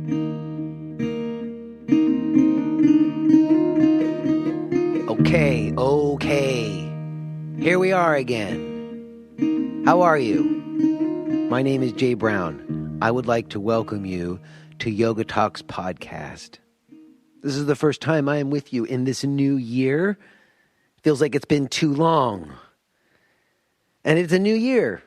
Okay. Here we are again. How are you? My name is Jay Brown. I would like to welcome you to Yoga Talks podcast. This is the first time I am with you in this new year. Feels like it's been too long. And it's a new year.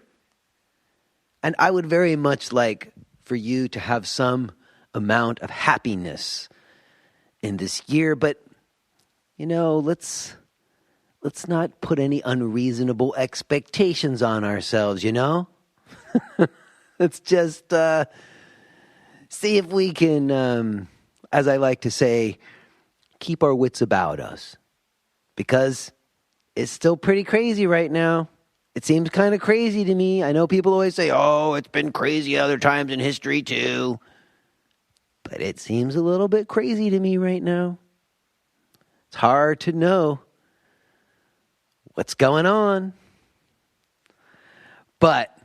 And I would very much like for you to have some amount of happiness in this year, but let's not put any unreasonable expectations on ourselves, Let's just see if we can, as I like to say, keep our wits about us. Because it's still pretty crazy right now. It seems kind of crazy to me. I know people always say, oh, it's been crazy other times in history too. But it seems a little bit crazy to me right now. It's hard to know what's going on. But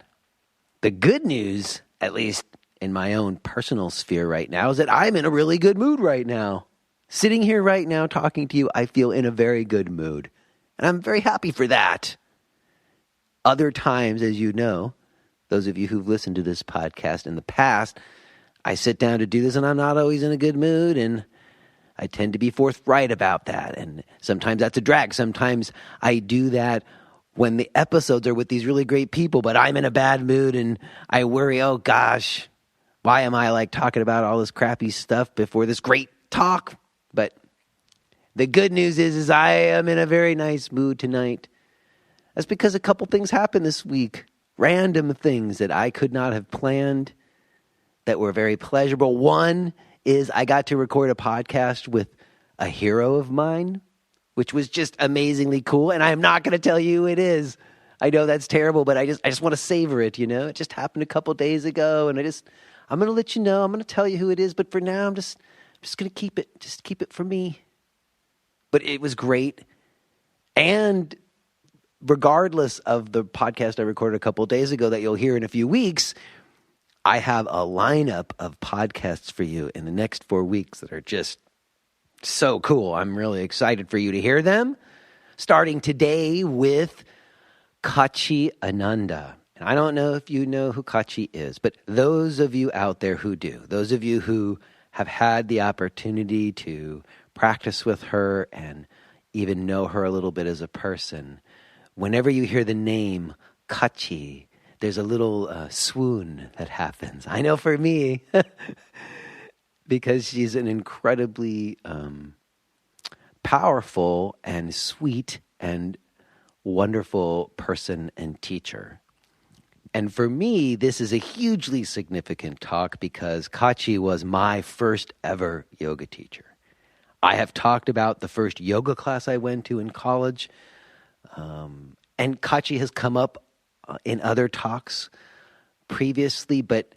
the good news, at least in my own personal sphere right now, is that I'm in a really good mood right now. Sitting here right now talking to you, I feel in a very good mood. And I'm very happy for that. Other times, as you know, those of you who've listened to this podcast in the past, I sit down to do this and I'm not always in a good mood, and I tend to be forthright about that. And sometimes that's a drag. Sometimes I do that when the episodes are with these really great people, but I'm in a bad mood and I worry, oh gosh, why am I talking about all this crappy stuff before this great talk? But the good news is I am in a very nice mood tonight. That's because a couple things happened this week. Random things that I could not have planned that were very pleasurable. One is I got to record a podcast with a hero of mine, which was just amazingly cool. And I'm not going to tell you who it is. I know that's terrible, but I just want to savor it, It just happened a couple days ago, and I'm going to let you know. I'm going to tell you who it is, but for now, I'm just going to keep it for me. But it was great. And regardless of the podcast I recorded a couple days ago that you'll hear in a few weeks, I have a lineup of podcasts for you in the next 4 weeks that are just so cool. I'm really excited for you to hear them. Starting today with Katchie Ananda. And I don't know if you know who Katchie is, but those of you out there who do, those of you who have had the opportunity to practice with her and even know her a little bit as a person, whenever you hear the name Katchie, there's a little swoon that happens. I know for me, because she's an incredibly powerful and sweet and wonderful person and teacher. And for me, this is a hugely significant talk because Katchie was my first ever yoga teacher. I have talked about the first yoga class I went to in college, and Katchie has come up in other talks previously, but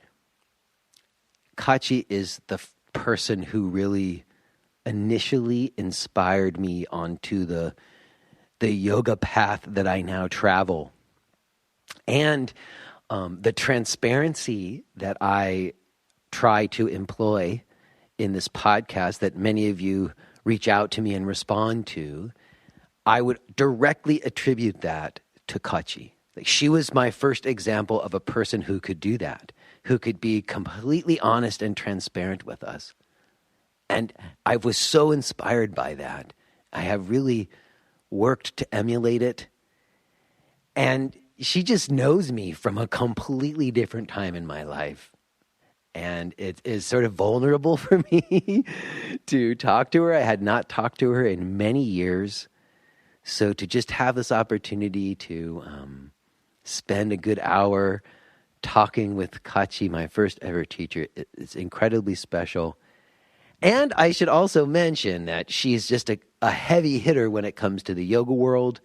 Katchie is the person who really initially inspired me onto the yoga path that I now travel. And the transparency that I try to employ in this podcast that many of you reach out to me and respond to, I would directly attribute that to Katchie. She was my first example of a person who could do that, who could be completely honest and transparent with us. And I was so inspired by that. I have really worked to emulate it. And she just knows me from a completely different time in my life. And it is sort of vulnerable for me to talk to her. I had not talked to her in many years. So to just have this opportunity to spend a good hour talking with Katchie, my first ever teacher, it's incredibly special. And I should also mention that she's just a heavy hitter when it comes to the yoga world.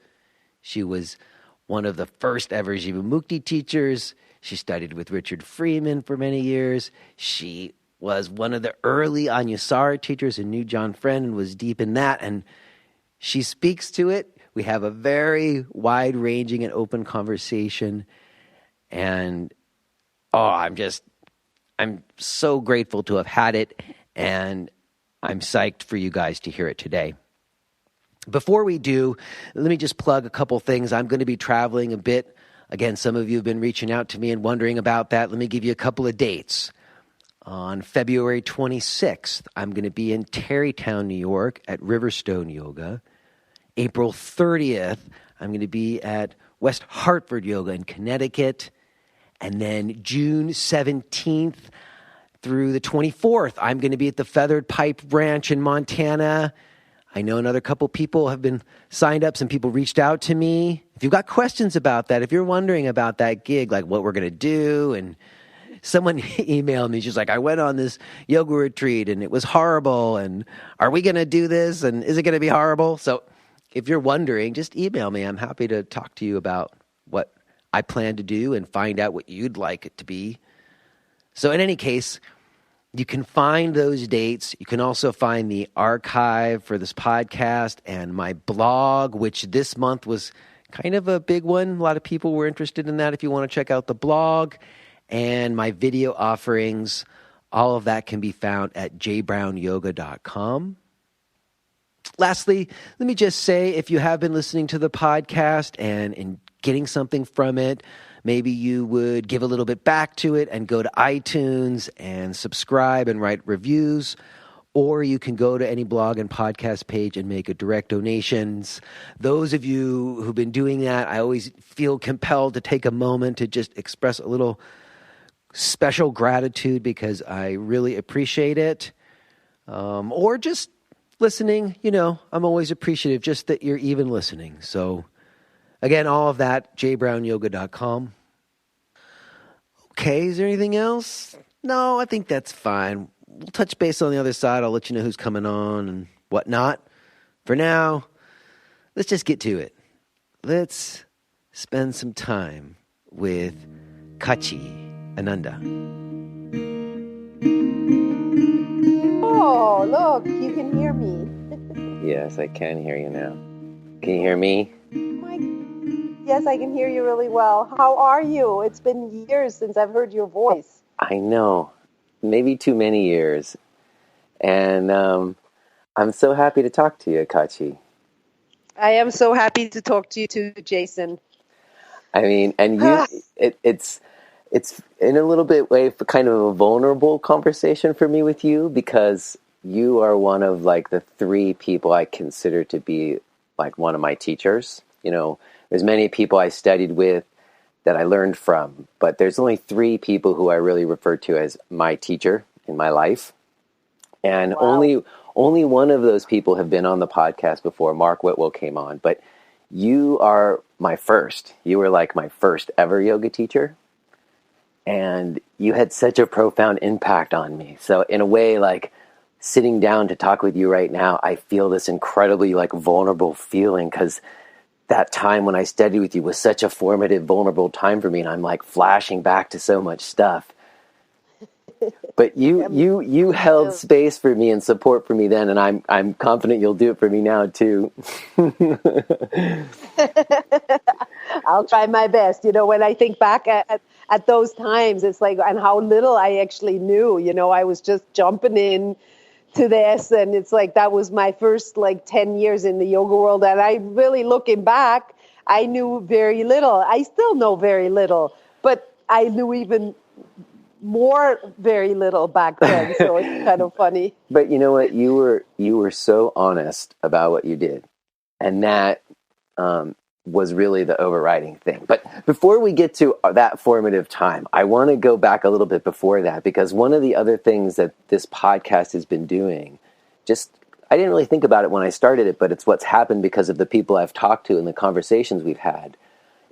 She was one of the first ever Jivamukti teachers. She studied with Richard Freeman for many years. She was one of the early Anusara teachers and knew John Friend and was deep in that. And she speaks to it. We have a very wide-ranging and open conversation. And, I'm just I'm so grateful to have had it, and I'm psyched for you guys to hear it today. Before we do, let me just plug a couple things. I'm going to be traveling a bit. Again, some of you have been reaching out to me and wondering about that. Let me give you a couple of dates. On February 26th, I'm going to be in Tarrytown, New York at Riverstone Yoga. April 30th, I'm going to be at West Hartford Yoga in Connecticut. And then June 17th through the 24th, I'm going to be at the Feathered Pipe Ranch in Montana. I know another couple people have been signed up. Some people reached out to me. If you've got questions about that, if you're wondering about that gig, like what we're going to do, and someone emailed me, she's like, I went on this yoga retreat and it was horrible, and are we going to do this, and is it going to be horrible? So if you're wondering, just email me. I'm happy to talk to you about what I plan to do and find out what you'd like it to be. So in any case, you can find those dates. You can also find the archive for this podcast and my blog, which this month was kind of a big one. A lot of people were interested in that. If you want to check out the blog and my video offerings, all of that can be found at jbrownyoga.com. Lastly, let me just say, if you have been listening to the podcast and getting something from it, maybe you would give a little bit back to it and go to iTunes and subscribe and write reviews. Or you can go to any blog and podcast page and make a direct donations. Those of you who've been doing that, I always feel compelled to take a moment to just express a little special gratitude because I really appreciate it. Or just listening, I'm always appreciative just that you're even listening. So again, all of that, jbrownyoga.com. Okay, is there anything else? No, I think that's fine. We'll touch base on the other side. I'll let you know who's coming on and whatnot. For now, let's just get to it. Let's spend some time with Katchie Ananda. Oh, look, you can hear me. Yes, I can hear you now. Can you hear me? Yes, I can hear you really well. How are you? It's been years since I've heard your voice. I know. Maybe too many years. And I'm so happy to talk to you, Katchie. I am so happy to talk to you too, Jason. I mean, and it's in a little bit way for kind of a vulnerable conversation for me with you, because you are one of like the three people I consider to be like one of my teachers. There's many people I studied with that I learned from, but there's only three people who I really refer to as my teacher in my life. And Wow. only one of those people have been on the podcast before. Mark Whitwell came on, but you are my first. You were like my first ever yoga teacher. And you had such a profound impact on me. So in a way, like sitting down to talk with you right now, I feel this incredibly like vulnerable feeling, because that time when I studied with you was such a formative, vulnerable time for me. And I'm like flashing back to so much stuff. But you held space for me and support for me then, and I'm confident you'll do it for me now too. I'll try my best. When I think back at those times, it's like, and how little I actually knew. I was just jumping in to this, and it's like that was my first 10 years in the yoga world, and I really, looking back, I knew very little. I still know very little, but I knew even more very little back then, so it's kind of funny. But you know what? You were so honest about what you did, and that was really the overriding thing. But before we get to that formative time, I want to go back a little bit before that, because one of the other things that this podcast has been doing, I didn't really think about it when I started it, but it's what's happened because of the people I've talked to and the conversations we've had.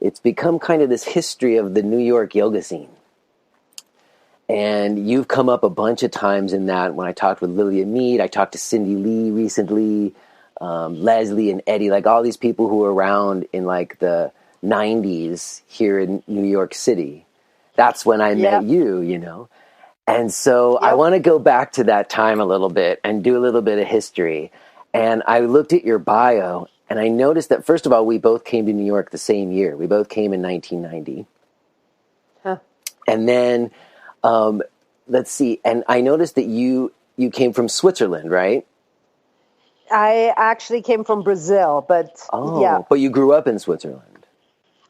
It's become kind of this history of the New York yoga scene. And you've come up a bunch of times in that. When I talked with Lillian Mead, I talked to Cindy Lee recently, Leslie and Eddie, like all these people who were around in like the 90s here in New York City. That's when I met you, And so I want to go back to that time a little bit and do a little bit of history. And I looked at your bio, and I noticed that, first of all, we both came to New York the same year. We both came in 1990. Huh. And then let's see. And I noticed that you came from Switzerland, right? I actually came from Brazil, but yeah. Oh, but you grew up in Switzerland.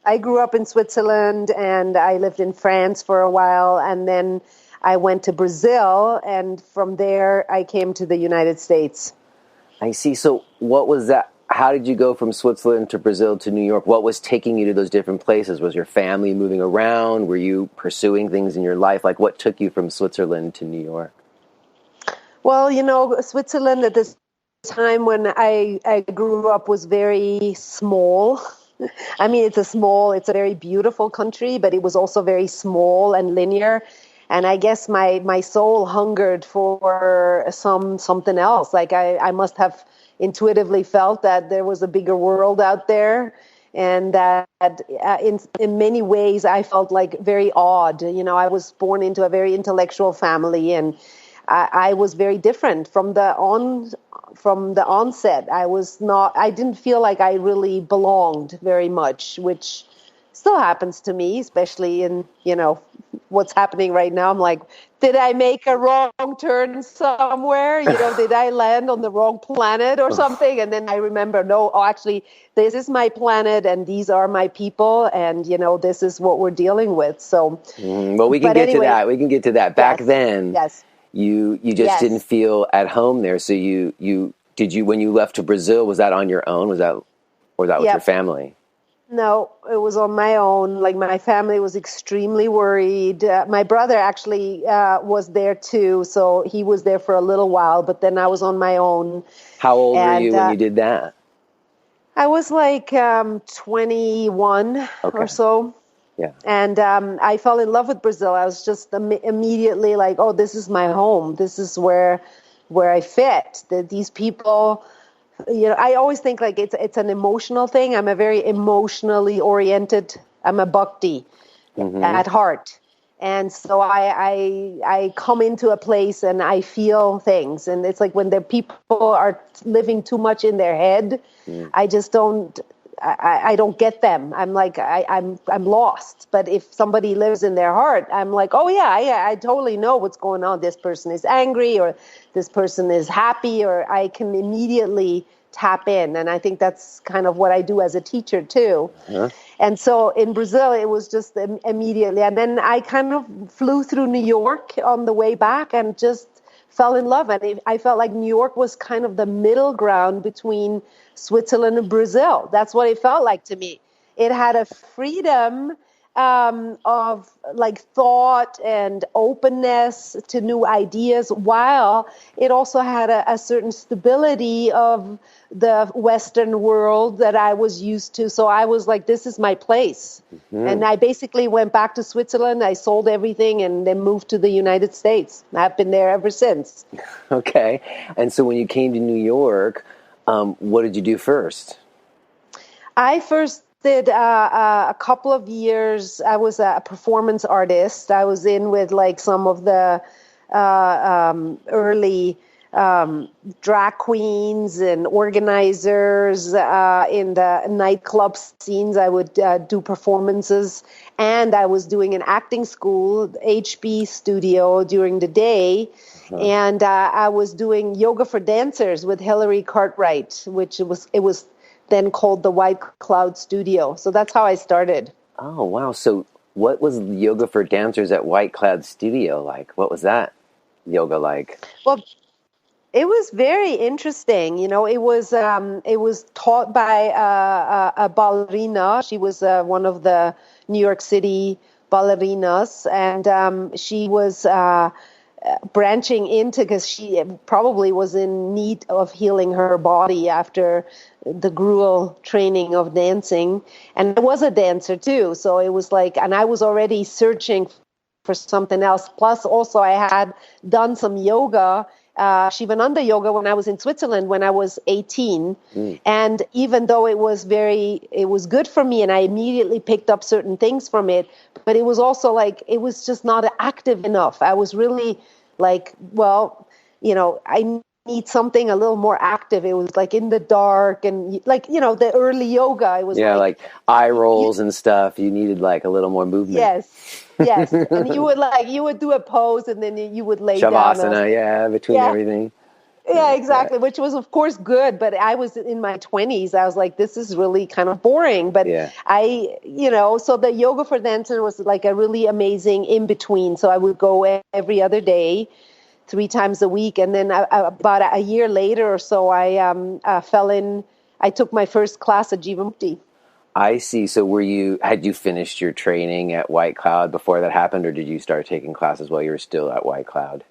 I grew up in Switzerland and I lived in France for a while, and then I went to Brazil, and from there I came to the United States. I see. So what was that? How did you go from Switzerland to Brazil to New York? What was taking you to those different places? Was your family moving around? Were you pursuing things in your life? Like, what took you from Switzerland to New York? Well, Switzerland at this time when I grew up was very small. I mean, it's a very beautiful country, but it was also very small and linear. And I guess my soul hungered for something else. Like I must have intuitively felt that there was a bigger world out there, and that in many ways I felt like very odd. I was born into a very intellectual family, and I was very different from the onset. I didn't feel like I really belonged very much, which still happens to me, especially in, what's happening right now. I'm like, did I make a wrong turn somewhere? Did I land on the wrong planet or something? And then I remember, no, actually, this is my planet and these are my people. And, this is what we're dealing with. So, well, we can get to that. We can get to that. Back then, yes. You just didn't feel at home there. So when you left to Brazil, was that on your own? Was that with your family? No, it was on my own. Like, my family was extremely worried. My brother actually was there too, so he was there for a little while, but then I was on my own. How old were you when you did that? I was like 21 or so. Yeah. And I fell in love with Brazil. I was just immediately like, oh, this is my home. This is where I fit. These people... I always think like it's an emotional thing. I'm a very emotionally oriented. I'm a bhakti at heart, and so I come into a place and I feel things. And it's like when the people are living too much in their head, I just don't. I don't get them. I'm like I'm lost. But if somebody lives in their heart, I'm like, oh yeah, I totally know what's going on. This person is angry, or this person is happy, or I can immediately tap in. And I think that's kind of what I do as a teacher too. Uh-huh. And so in Brazil, it was just immediately. And then I kind of flew through New York on the way back and just fell in love. And I felt like New York was kind of the middle ground between Switzerland and Brazil. That's what it felt like to me. It had a freedom of like thought and openness to new ideas, while it also had a certain stability of the Western world that I was used to. So I was like, this is my place. Mm-hmm. And I basically went back to Switzerland. I sold everything and then moved to the United States. I've been there ever since. Okay. And so when you came to New York, what did you do first? I first did a couple of years. I was a performance artist. I was in with like some of the early drag queens and organizers in the nightclub scenes. I would do performances, and I was doing an acting school, HB studio, during the day. Uh-huh. And I was doing yoga for dancers with Hillary Cartwright, which it was then called the White Cloud Studio. So that's how I started. Oh, wow. So what was yoga for dancers at White Cloud Studio like? What was that yoga like? Well, it was very interesting. It was taught by a ballerina. She was one of the New York City ballerinas, and she was branching into, because she probably was in need of healing her body after the gruel training of dancing. And I was a dancer too. So it was like, and I was already searching for something else. Plus also I had done some yoga, Shivananda yoga, when I was in Switzerland when I was 18. And even though it was good for me and I immediately picked up certain things from it, but it was also like, it was just not active enough. I was really like, well, I need something a little more active. It was like in the dark, and like, the early yoga, it was like eye rolls and stuff. You needed like a little more movement. Yes. And you would do a pose, and then you would lay down. Shavasana, between everything. Yeah, exactly. Which was, of course, good. But I was in my 20s. I was like, this is really kind of boring. But so the yoga for dancers was like a really amazing in between. So I would go every other day, 3 times a week. And then about a year later or so, I took my first class at Jivamukti. I see. So had you finished your training at White Cloud before that happened, or did you start taking classes while you were still at White Cloud?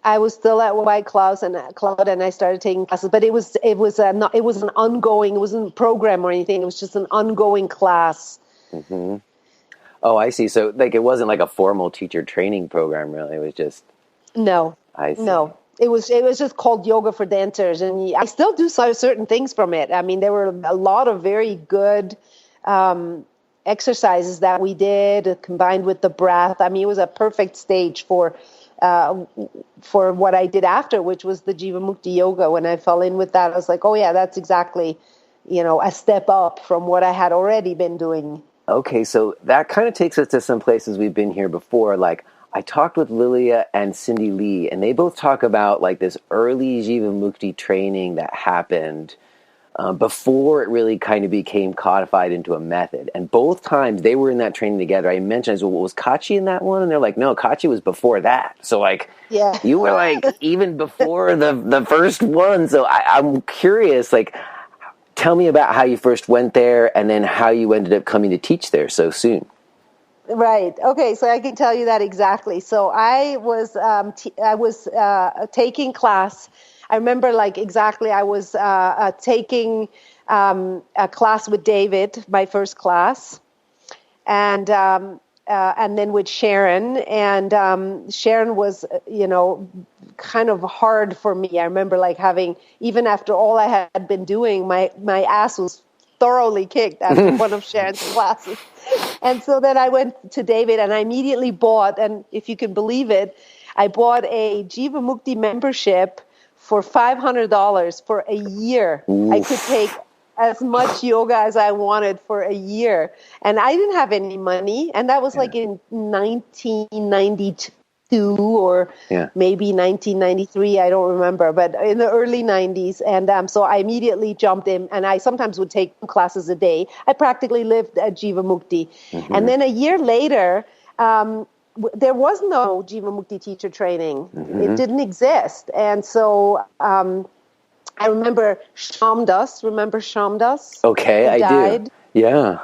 I was still at White Cloud, and I started taking classes, but it was an ongoing, it wasn't a program or anything. It was just an ongoing class. Mm-hmm. Oh, I see. So like, it wasn't like a formal teacher training program, really. It was just. No, I see. No, it was just called Yoga for Dancers. And I still do certain things from it. I mean, there were a lot of very good, exercises that we did combined with the breath. I mean, it was a perfect stage for what I did after, which was the Jivamukti yoga. When I fell in with that, I was like, oh yeah, that's exactly, a step up from what I had already been doing. Okay, so that kind of takes us to some places we've been here before. Like, I talked with Lilia and Cindy Lee, and they both talk about like this early Jivamukti training that happened before it really kind of became codified into a method. And both times they were in that training together. I mentioned, well, was Katchie in that one? And they're like, no, Katchie was before that. So like, you were like even before the first one. So I'm curious, like, tell me about how you first went there and then how you ended up coming to teach there so soon. Right. Okay. So I can tell you that exactly. So I was taking class. I remember like exactly. I was taking a class with David, my first class, and then with Sharon. And Sharon was, kind of hard for me. I remember like having, even after all I had been doing, my ass was thoroughly kicked after one of Sharon's classes. And so then I went to David, and I immediately bought, and if you can believe it, I bought a Jivamukti membership for $500 for a year. Oof. I could take as much yoga as I wanted for a year. And I didn't have any money. And that was like in 1992 or maybe 1993. I don't remember, but in the early 90s. And so I immediately jumped in, and I sometimes would take classes a day. I practically lived at Jivamukti. Mm-hmm. And then a year later, there was no Jivamukti teacher training. Mm-hmm. It didn't exist. And so I remember Shamdas. Remember Shamdas? Okay, I died. Do. Yeah.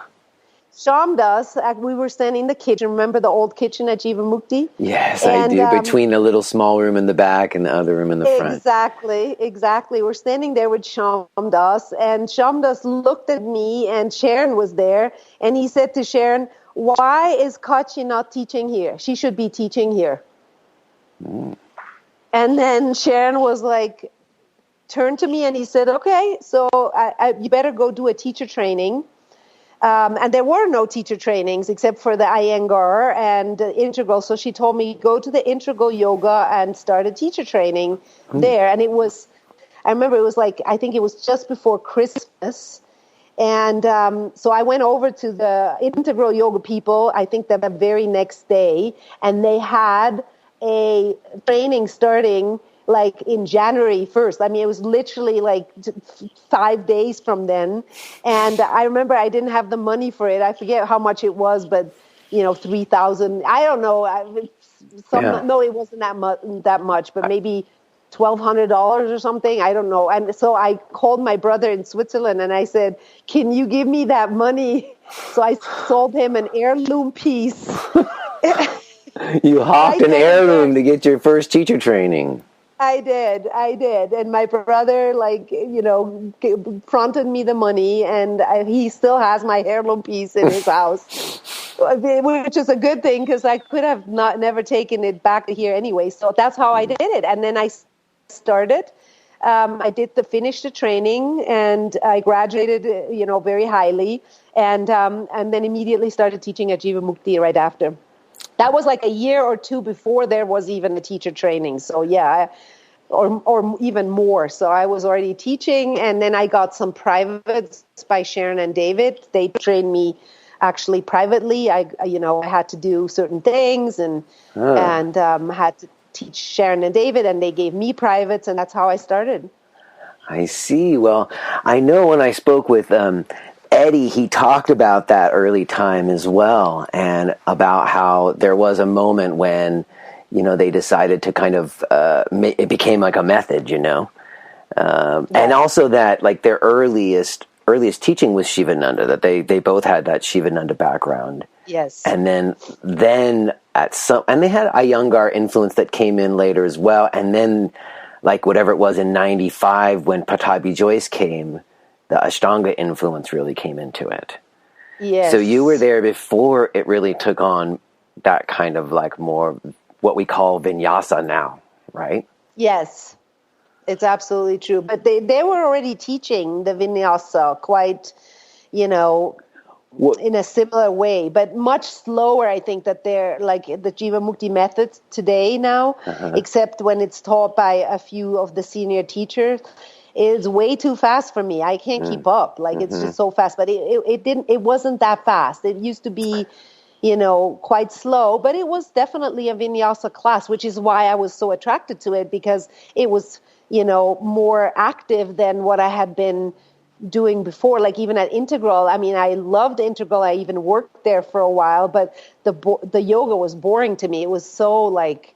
Shamdas, we were standing in the kitchen. Remember the old kitchen at Jivamukti? Yes, I do. Between the little small room in the back and the other room in the front. Exactly. We're standing there with Shamdas, and Shamdas looked at me, and Sharon was there, and he said to Sharon, why is Katchie not teaching here? She should be teaching here. Mm. And then Sharon was like, turned to me, and he said, okay, so you better go do a teacher training. And there were no teacher trainings except for the Iyengar and Integral. So she told me, go to the Integral Yoga and start a teacher training there. And I remember it was like, I think it was just before Christmas. And so I went over to the Integral Yoga people, I think the very next day, and they had a training starting like in January 1st. I mean, it was literally like 5 days from then. And I remember I didn't have the money for it. I forget how much it was, but 3,000. I don't know. No, it wasn't that much, but maybe $1,200 or something. I don't know. And so I called my brother in Switzerland, and I said, can you give me that money? So I sold him an heirloom piece. You hawked an heirloom to get your first teacher training. I did. And my brother, fronted me the money, and he still has my heirloom piece in his house, which is a good thing because I could have never taken it back to here anyway. So that's how I did it. And then I started. I finished the training, and I graduated, very highly, and then immediately started teaching at Jivamukti right after. That was like a year or two before there was even a teacher training. So yeah, or even more. So I was already teaching, and then I got some privates by Sharon and David. They trained me actually privately. I had to do certain things and had to teach Sharon and David, and they gave me privates, and that's how I started. I see. Well, I know when I spoke with Eddie, he talked about that early time as well, and about how there was a moment when, they decided to kind of, it became like a method, and also that like their earliest teaching was Shivananda, that they both had that Shivananda background. Yes. And then and they had Iyengar influence that came in later as well, and then like whatever it was in 95 when Pattabhi Jois came, the Ashtanga influence really came into it. Yes. So you were there before it really took on that kind of like more what we call vinyasa now, right? Yes, it's absolutely true. But they were already teaching the vinyasa quite, in a similar way, but much slower. I think that they're like the Jivamukti methods today now, except when it's taught by a few of the senior teachers, is way too fast for me. I can't keep up. Like it's just so fast. But it wasn't that fast. It used to be, quite slow, but it was definitely a vinyasa class, which is why I was so attracted to it, because it was, more active than what I had been doing before. Like even at Integral, I mean, I loved Integral. I even worked there for a while, but the yoga was boring to me. It was so like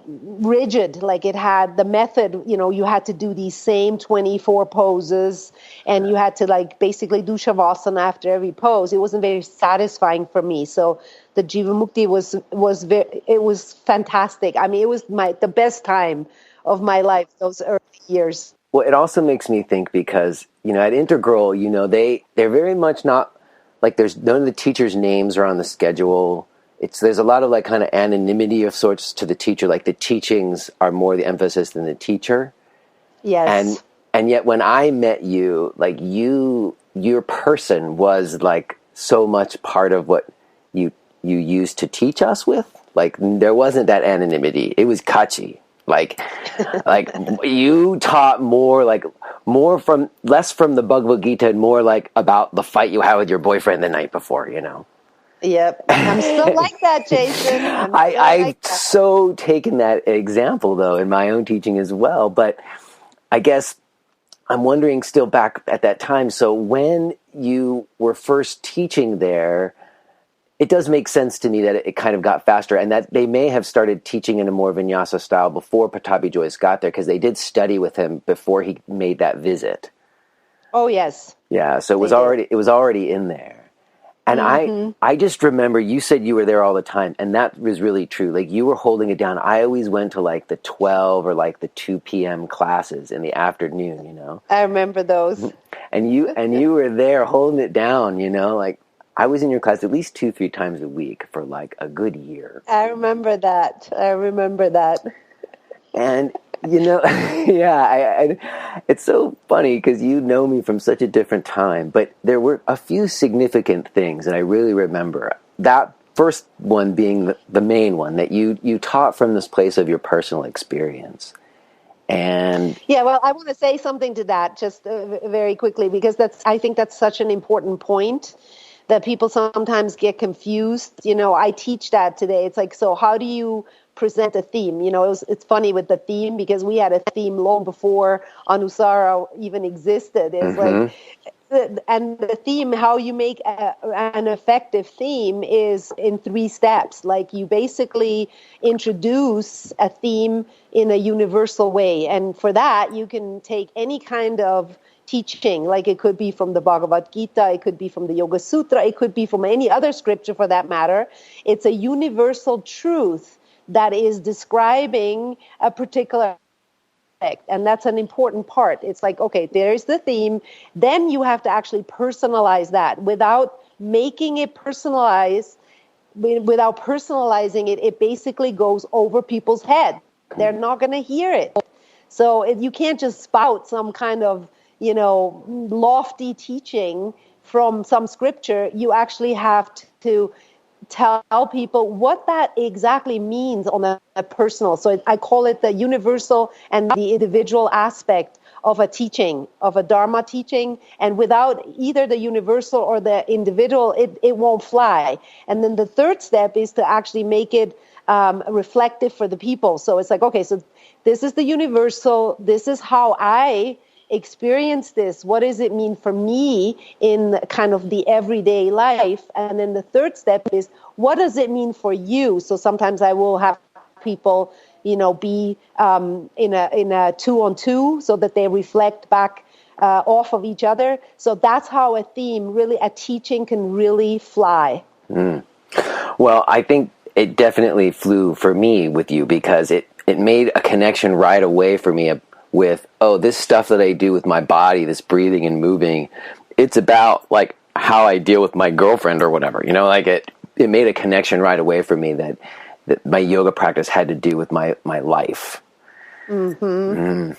rigid. Like it had the method, you had to do these same 24 poses, and you had to like basically do shavasana after every pose. It wasn't very satisfying for me. So the Jivamukti was fantastic. I mean, it was the best time of my life, those early years. Well, it also makes me think because, at Integral, they're very much not, like there's none of the teachers' names are on the schedule. There's a lot of like kind of anonymity of sorts to the teacher. Like the teachings are more the emphasis than the teacher. Yes. And yet when I met you, like your person was like so much part of what you used to teach us with. Like there wasn't that anonymity. It was Katchie. Like you taught less from the Bhagavad Gita and more like about the fight you had with your boyfriend the night before, Yep. I'm still like that, Jason. I've so taken that example though in my own teaching as well. But I guess I'm wondering still back at that time. So when you were first teaching there, it does make sense to me that it kind of got faster, and that they may have started teaching in a more vinyasa style before Pattabhi Jois got there, because they did study with him before he made that visit. Oh yes. Yeah, so it was already in there. And I just remember you said you were there all the time, and that was really true. Like you were holding it down. I always went to like the 12 or like the 2 p.m. classes in the afternoon, I remember those. And you were there holding it down, like I was in your class at least 2-3 times a week for like a good year. I remember that. And yeah, it's so funny because you know me from such a different time, but there were a few significant things that I really remember. That first one being the main one, that you taught from this place of your personal experience. And yeah, well, I want to say something to that just very quickly, because I think that's such an important point that people sometimes get confused. I teach that today. It's like, so how do you present a theme? It's funny with the theme, because we had a theme long before Anusara even existed. It's like, and the theme, how you make an effective theme is in 3 steps. Like you basically introduce a theme in a universal way. And for that, you can take any kind of teaching, like it could be from the Bhagavad Gita, it could be from the Yoga Sutra, it could be from any other scripture for that matter. It's a universal truth that is describing a particular aspect, and that's an important part. It's like, okay, there's the theme, then you have to actually personalize that. Without making it personalized, without personalizing it, it basically goes over people's head. They're not going to hear it. So you can't just spout some kind of lofty teaching from some scripture. You actually have to tell people what that exactly means on a personal. So I call it the universal and the individual aspect of a teaching, of a dharma teaching. And without either the universal or the individual, it won't fly. And then the third step is to actually make it reflective for the people. So it's like, okay, so this is the universal. This is how I experience this. What does it mean for me in kind of the everyday life? And then the third step is, what does it mean for you? So sometimes I will have people, be in a 2-on-2 so that they reflect back off of each other. So that's how a teaching can really fly. Well, I think it definitely flew for me with you, because it made a connection right away for me with, this stuff that I do with my body, this breathing and moving, it's about like how I deal with my girlfriend or whatever, like it made a connection right away for me that my yoga practice had to do with my life. Mm-hmm.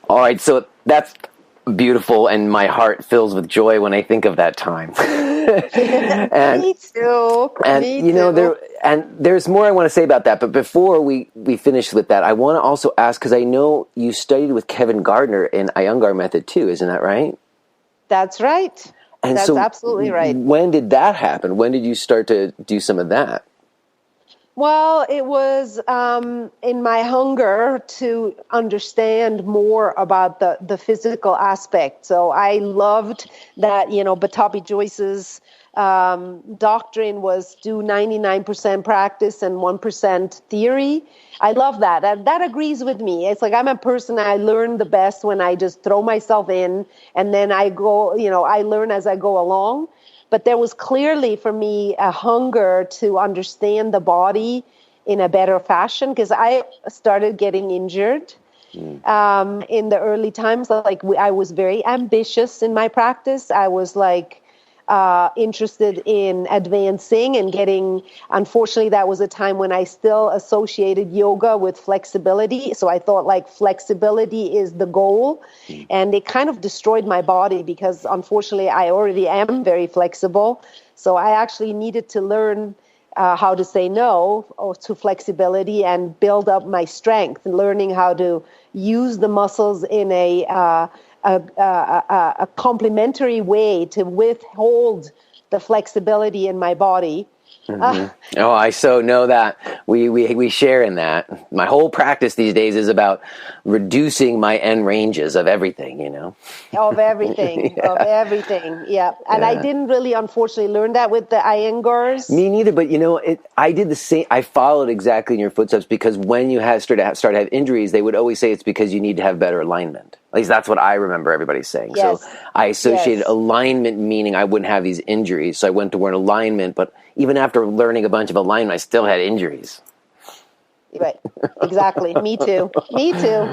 All right. So that's beautiful. And my heart fills with joy when I think of that time. And, me too. And, me too. there's more I want to say about that. But before we finish with that, I want to also ask, because I know you studied with Kevin Gardner in Iyengar method too. Isn't that right? That's right. And that's absolutely right. When did that happen? When did you start to do some of that? Well, it was in my hunger to understand more about the physical aspect. So I loved that, Batapi Joyce's doctrine was do 99% practice and 1% theory. I love that. That agrees with me. It's like I'm a person, I learn the best when I just throw myself in, and then I go, I learn as I go along. But there was clearly for me a hunger to understand the body in a better fashion, because I started getting injured in the early times. Like I was very ambitious in my practice. I was interested in advancing and getting, unfortunately, that was a time when I still associated yoga with flexibility. So I thought flexibility is the goal. And it kind of destroyed my body, because unfortunately I already am very flexible. So I actually needed to learn how to say no to flexibility and build up my strength, and learning how to use the muscles in a complementary way to withhold the flexibility in my body. Mm-hmm. I so know that. We share in that. My whole practice these days is about reducing my end ranges of everything, Of everything, yeah. Of everything, yeah. And I didn't really, unfortunately, learn that with the Iyengars. Me neither, but I did the same. I followed exactly in your footsteps, because when you start to have injuries, they would always say it's because you need to have better alignment. At least that's what I remember everybody saying. Yes. So I associated alignment, meaning I wouldn't have these injuries. So I went to learn alignment, but even after learning a bunch of alignment, I still had injuries. Right. Exactly. Me too. Me too.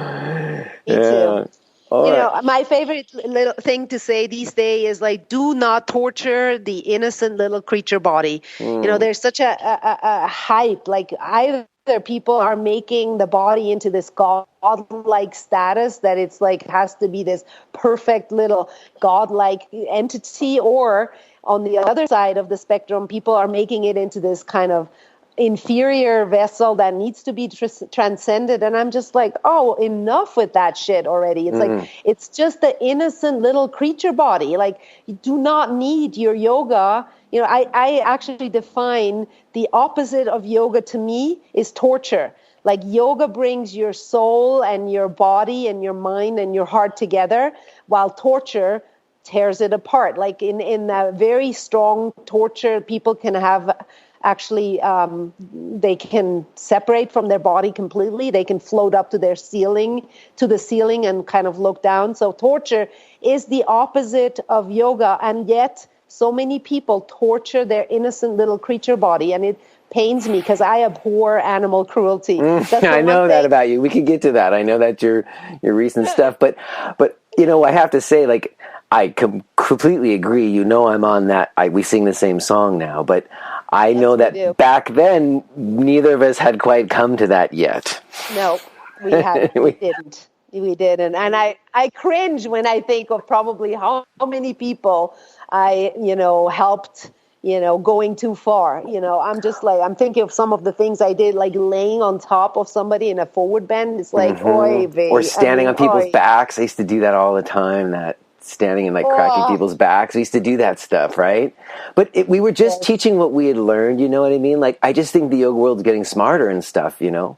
Me too. Right. My favorite little thing to say these days is do not torture the innocent little creature body. There's such a hype. Either people are making the body into this godlike status that it's has to be this perfect little godlike entity, or on the other side of the spectrum, people are making it into this kind of inferior vessel that needs to be transcended. And I'm just enough with that shit already. It's it's just the innocent little creature body. You do not need your yoga. I actually define the opposite of yoga to me is torture. Yoga brings your soul and your body and your mind and your heart together, while torture tears it apart. In a very strong torture, people can have actually they can separate from their body completely. They can float up to the ceiling and kind of look down. So torture is the opposite of yoga, and yet so many people torture their innocent little creature body, and it pains me because I abhor animal cruelty. I know that about you. We could get to that. I know that's your recent stuff, but I have to say, I completely agree. I'm on that. We sing the same song now, but I know that back then, neither of us had quite come to that yet. No, we hadn't. We didn't. We didn't. And I cringe when I think of probably how many people I, helped going too far. I'm just like, I'm thinking of some of the things I did, like laying on top of somebody in a forward bend. It's like, oy Or vey. standing on people's Oy. backs. I used to do that all the time, that standing and like cracking Oh, people's backs. I used to do that stuff, right? But we were just yes, teaching what we had learned, you know what I mean? Like, I just think the yoga world's getting smarter and stuff. they Uh,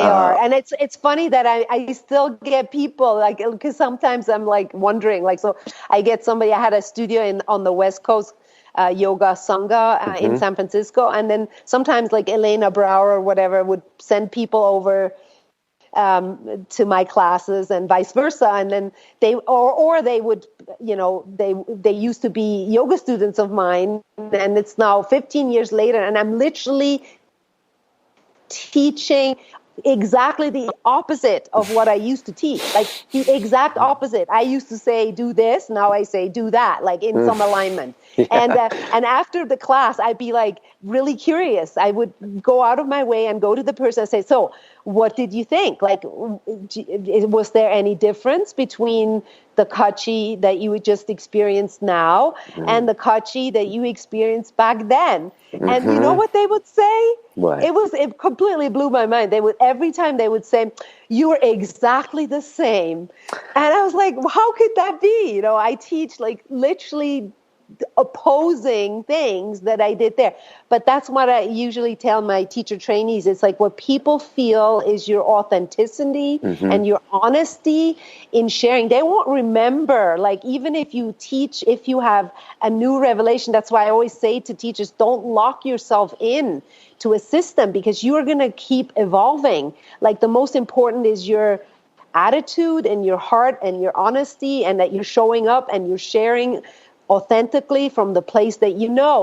are. And it's funny that I still get people, like, because sometimes I'm like wondering, like, so I get somebody, I had a studio on the West Coast, yoga sangha in San Francisco, and then sometimes like Elena Brower or whatever would send people over to my classes and vice versa, and then or they would, they used to be yoga students of mine, and it's now 15 years later, and I'm literally teaching exactly the opposite of what I used to teach. Like the exact opposite. I used to say, do this. Now I say, do that, like in some alignment. yeah. And after the class, I'd be like really curious. I would go out of my way and go to the person and say, so what did you think? Like, was there any difference between the Katchie that you just experienced now and the Katchie that you experienced back then? And you know what they would say? What? It completely blew my mind. Every time they would say, you are exactly the same. And I was like, well, how could that be? I teach like literally opposing things that I did there. But that's what I usually tell my teacher trainees. It's like what people feel is your authenticity and your honesty in sharing. They won't remember, like, even if you teach, if you have a new revelation. That's why I always say to teachers, don't lock yourself in to a system, because you are going to keep evolving. Like, the most important is your attitude and your heart and your honesty, and that you're showing up and you're sharing authentically from the place that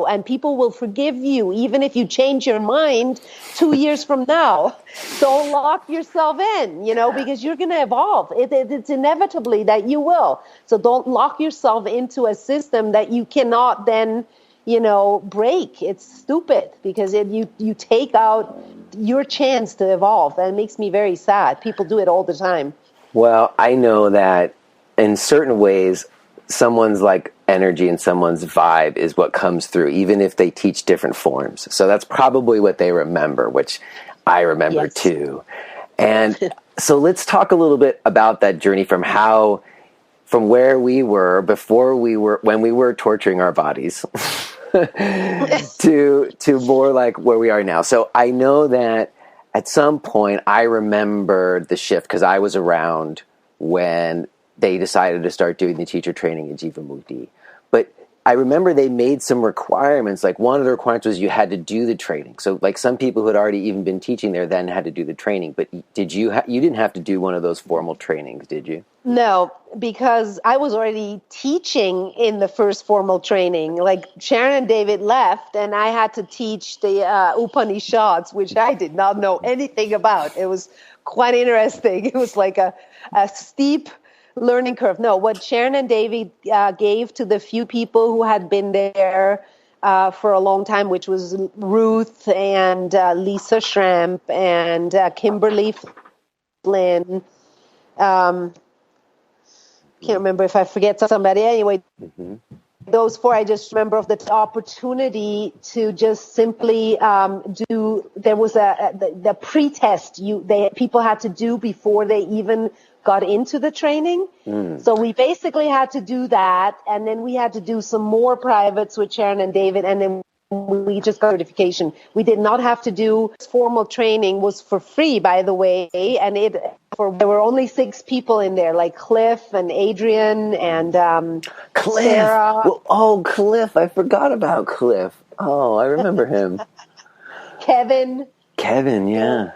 and people will forgive you even if you change your mind 2 years from now. Don't lock yourself in, because you're going to evolve. It's inevitably that you will. So don't lock yourself into a system that you cannot then break. It's stupid, because you take out your chance to evolve. And it makes me very sad. People do it all the time. Well, I know that in certain ways, someone's like energy and someone's vibe is what comes through, even if they teach different forms. So that's probably what they remember, which I remember Yes. too. And so let's talk a little bit about that journey from where we were when we were torturing our bodies to more like where we are now. So I know that at some point I remember the shift, because I was around when they decided to start doing the teacher training in Jivamukti. But I remember they made some requirements. Like, one of the requirements was you had to do the training. So like some people who had already even been teaching there then had to do the training. But did you didn't have to do one of those formal trainings, did you? No, because I was already teaching in the first formal training. Like, Sharon and David left, and I had to teach the Upanishads, which I did not know anything about. It was quite interesting. It was like a steep learning curve. No, what Sharon and David gave to the few people who had been there for a long time, which was Ruth and Lisa Schramp and Kimberly Flynn. Can't remember if I forget somebody. Anyway, those four, I just remember of the opportunity to just simply do. There was the pre-test people had to do before they even got into the training. So we basically had to do that, and then we had to do some more privates with Sharon and David, and then we just got certification. We did not have to do formal training. Was for free, by the way, and there were only 6 people in there, like Cliff and Adrian and Cliff. Sarah. Well, Cliff. I forgot about Cliff. Oh, I remember him. Kevin, yeah.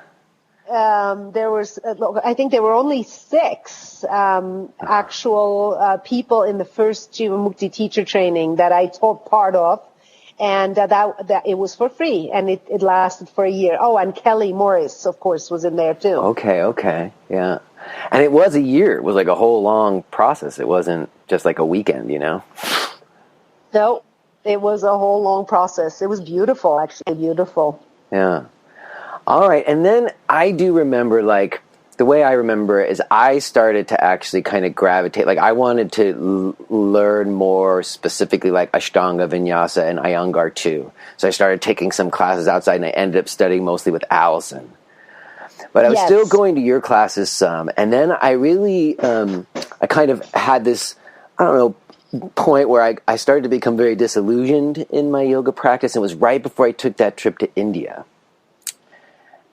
There was, I think there were only 6 actual people in the first Jivamukti teacher training that I taught part of, and that it was for free, and it lasted for a year. Oh, and Kelly Morris, of course, was in there too. Okay, yeah. And it was a year. It was like a whole long process. It wasn't just like a weekend, No, it was a whole long process. It was beautiful, actually beautiful. Yeah. All right. And then I do remember, like, the way I remember it is I started to actually kind of gravitate. Like I wanted to learn more specifically like Ashtanga, Vinyasa, and Iyengar too. So I started taking some classes outside, and I ended up studying mostly with Allison. But I was still going to your classes some. And then I really, I kind of had this, I don't know, point where I started to become very disillusioned in my yoga practice. It was right before I took that trip to India.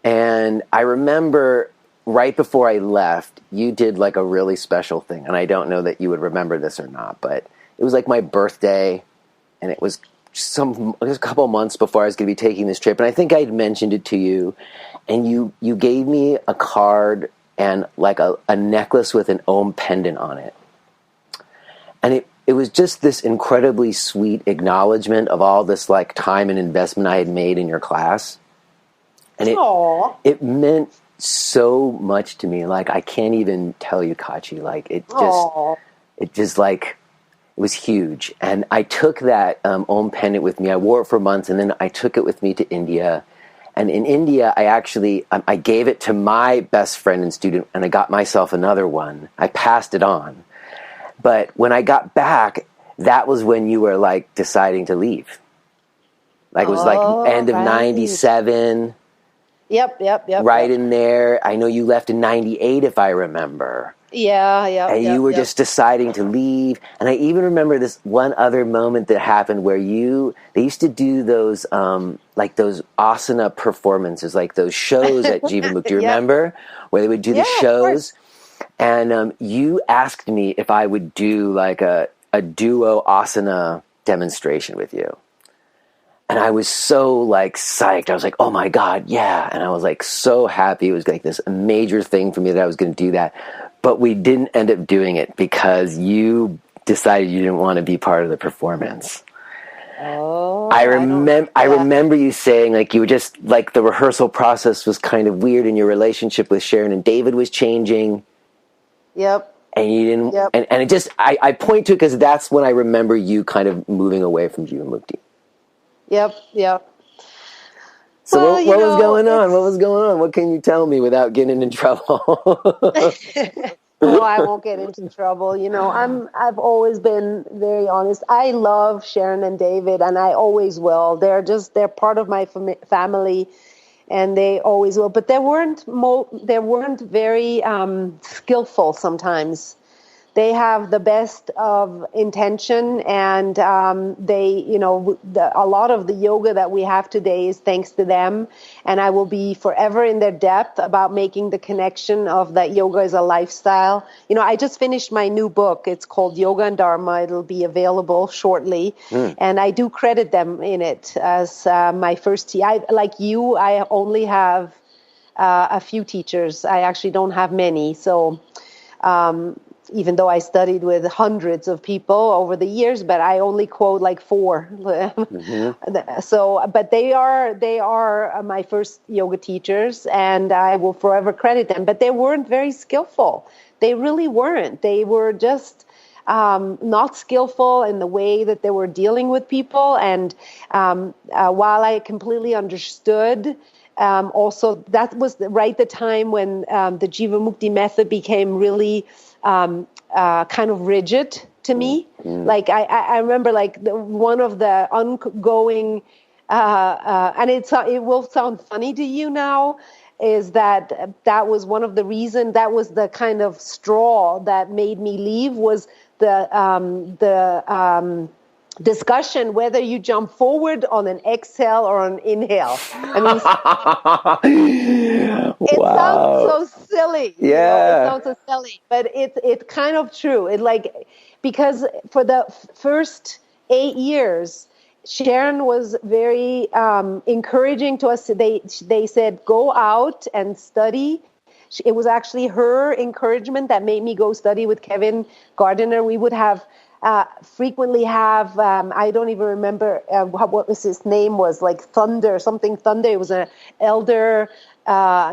And I remember right before I left, you did like a really special thing. And I don't know that you would remember this or not, but it was like my birthday, and it was a couple months before I was going to be taking this trip. And I think I'd mentioned it to you. And you gave me a card and like a necklace with an Om pendant on it. And it was just this incredibly sweet acknowledgement of all this like time and investment I had made in your class. And it meant so much to me. Like, I can't even tell you, Katchie, like it was huge. And I took that Om pendant with me. I wore it for months, and then I took it with me to India. And in India, I gave it to my best friend and student, and I got myself another one. I passed it on. But when I got back, that was when you were like deciding to leave. Like it was like end of 97. Yep. Right in there. I know you left in 98, if I remember. Yeah. And you were just deciding to leave. And I even remember this one other moment that happened where they used to do those, like those asana performances, like those shows at Jivamukti. Do you remember? Where they would do the shows. And you asked me if I would do like a duo asana demonstration with you. And I was so like psyched. I was like, oh my God, yeah. And I was like so happy. It was like this major thing for me that I was going to do that. But we didn't end up doing it because you decided you didn't want to be part of the performance. I remember you saying like you were just like the rehearsal process was kind of weird and your relationship with Sharon and David was changing. Yep. And you didn't, and it just, I point to it because that's when I remember you kind of moving away from Jivamukti. Yep. So what was going on? What was going on? What can you tell me without getting in trouble? No, I won't get into trouble. You know, I've always been very honest. I love Sharon and David, and I always will. They're part of my family, and they always will. But they weren't very skillful sometimes. They have the best of intention, and a lot of the yoga that we have today is thanks to them. And I will be forever in their depth about making the connection of that yoga is a lifestyle. You know, I just finished my new book. It's called Yoga and Dharma. It'll be available shortly. And I do credit them in it as my first teacher. Like you, I only have a few teachers. I actually don't have many. So, even though I studied with hundreds of people over the years, but I only quote like 4. So, but they are my first yoga teachers, and I will forever credit them. But they weren't very skillful. They really weren't. They were just not skillful in the way that they were dealing with people. And while I completely understood, also that was the time when the Jivamukti method became really kind of rigid to me. Like I remember like one of the ongoing, and it will sound funny to you now, is that was one of the reasons, that was the kind of straw that made me leave, was the discussion whether you jump forward on an exhale or an inhale. I mean, it sounds so silly. Yeah, it sounds so silly, but it's kind of true. It because for the first 8 years, Sharon was very encouraging to us. They said, go out and study. It was actually her encouragement that made me go study with Kevin Gardiner. We would frequently have, I don't even remember what was his name was, like Thunder. It was an elder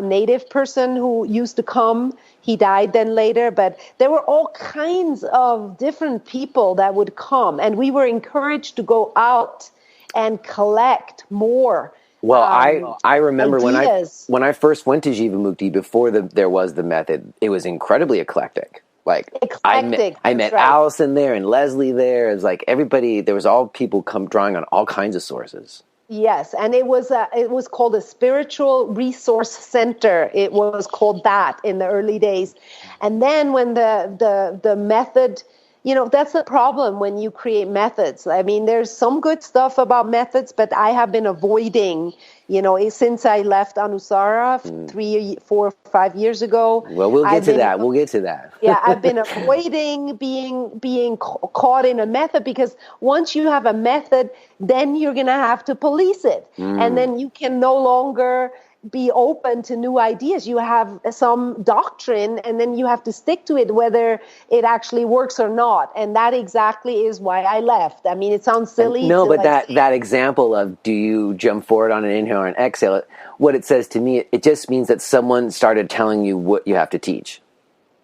native person who used to come. He died then later, but there were all kinds of different people that would come, and we were encouraged to go out and collect more Well, I remember ideas. when I first went to Jivamukti before there was the method, it was incredibly eclectic. Like Eclectic, I that's met right. Allison there and Leslie there. It was like everybody. There was all people come drawing on all kinds of sources. Yes, and it was called a spiritual resource center. It was called that in the early days, and then when the method, that's the problem when you create methods. I mean, there's some good stuff about methods, but I have been avoiding, since I left Anusara 3, 4, 5 years ago. Well, we'll get I've to been that. We'll get to that. Yeah, I've been avoiding being caught in a method, because once you have a method, then you're going to have to police it. And then you can no longer be open to new ideas. You have some doctrine, and then you have to stick to it, whether it actually works or not. And that exactly is why I left. I mean, it sounds silly No, to but like say, that example of do you jump forward on an inhale or an exhale, what it says to me, it just means that someone started telling you what you have to teach.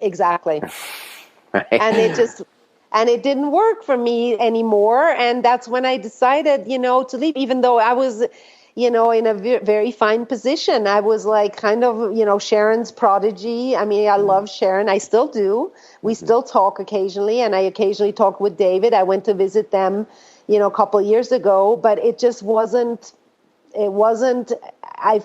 exactly. Right? And it didn't work for me anymore. And that's when I decided, to leave, even though I was, in a very fine position. I was like kind of, Sharon's prodigy. I mean, I love Sharon. I still do. We still talk occasionally, and I occasionally talk with David. I went to visit them, a couple of years ago, but it just wasn't, I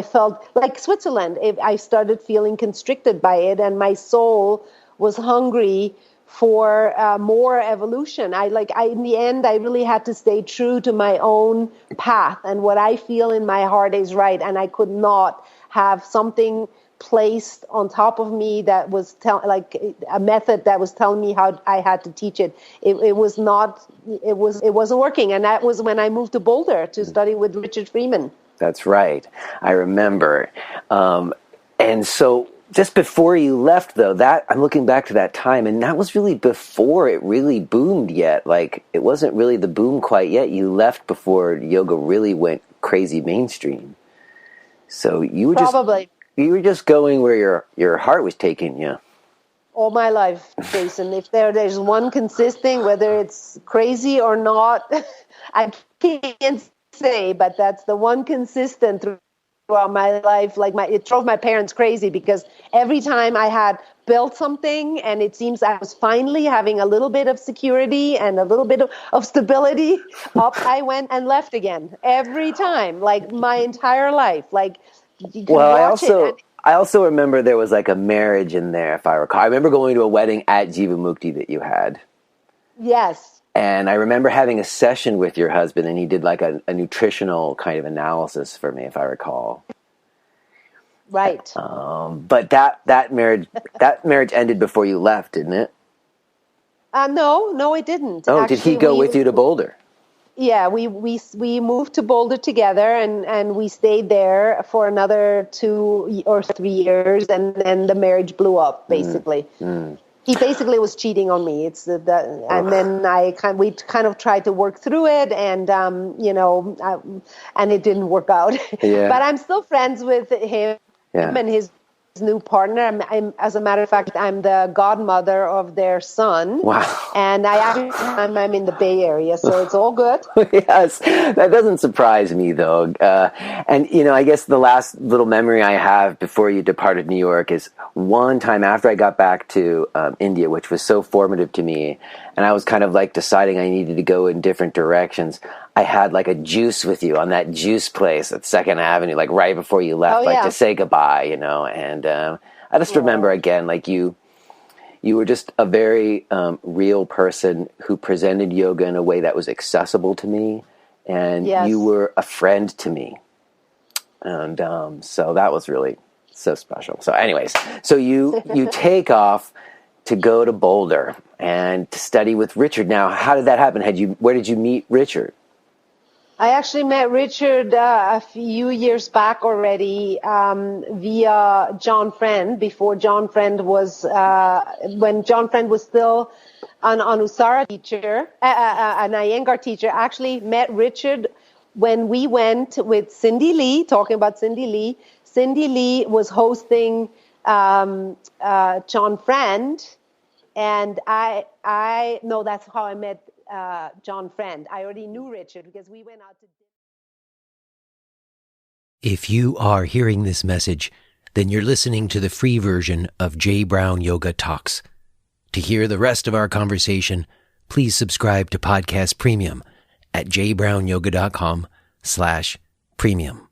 felt like Switzerland. I started feeling constricted by it, and my soul was hungry for more evolution. In the end, I really had to stay true to my own path, and what I feel in my heart is right. And I could not have something placed on top of me that was like a method that was telling me how I had to teach it. It wasn't working. And that was when I moved to Boulder to study with Richard Freeman. That's right. I remember. And so just before you left, though, I'm looking back to that time, and that was really before it really boomed yet. Like, it wasn't really the boom quite yet. You left before yoga really went crazy mainstream. So you were just going where your heart was taking you. All my life, Jason. If there's one consistent, whether it's crazy or not, I can't say, but that's the one consistent throughout my life. It drove my parents crazy, because every time I had built something and it seems I was finally having a little bit of security and a little bit of stability, up I went and left again. Every time, like my entire life. Like, you can watch it. I also remember there was like a marriage in there, if I recall. I remember going to a wedding at Jivamukti that you had. Yes. And I remember having a session with your husband, and he did like a nutritional kind of analysis for me, if I recall. Right. But that marriage ended before you left, didn't it? No, it didn't. Oh, did he go with you to Boulder? Yeah, we moved to Boulder together, and we stayed there for another 2 or 3 years, and then the marriage blew up. Basically, he basically was cheating on me. And then we kind of tried to work through it, and and it didn't work out. Yeah. But I'm still friends with him and his new partner. As a matter of fact, I'm the godmother of their son. Wow. And I'm in the Bay Area, so it's all good. Yes, that doesn't surprise me, though. And, I guess the last little memory I have before you departed New York is one time after I got back to India, which was so formative to me, and I was kind of like deciding I needed to go in different directions. I had like a juice with you on that juice place at 2nd Avenue, like right before you left, to say goodbye, and I just remember again, like you were just a very real person who presented yoga in a way that was accessible to me, and you were a friend to me. And so that was really so special. So anyways, so you take off to go to Boulder and to study with Richard. Now, how did that happen? Where did you meet Richard? I actually met Richard a few years back already via John Friend. Before John Friend was, when John Friend was still an Anusara teacher, an Iyengar teacher. Actually met Richard when we went with Cindy Lee, talking about Cindy Lee. Cindy Lee was hosting John Friend, and I know that's how I met John Friend. I already knew Richard because we went out to If you are hearing this message, then you're listening to the free version of J. Brown Yoga Talks. To hear the rest of our conversation, please subscribe to Podcast Premium at jbrownyoga.com/premium.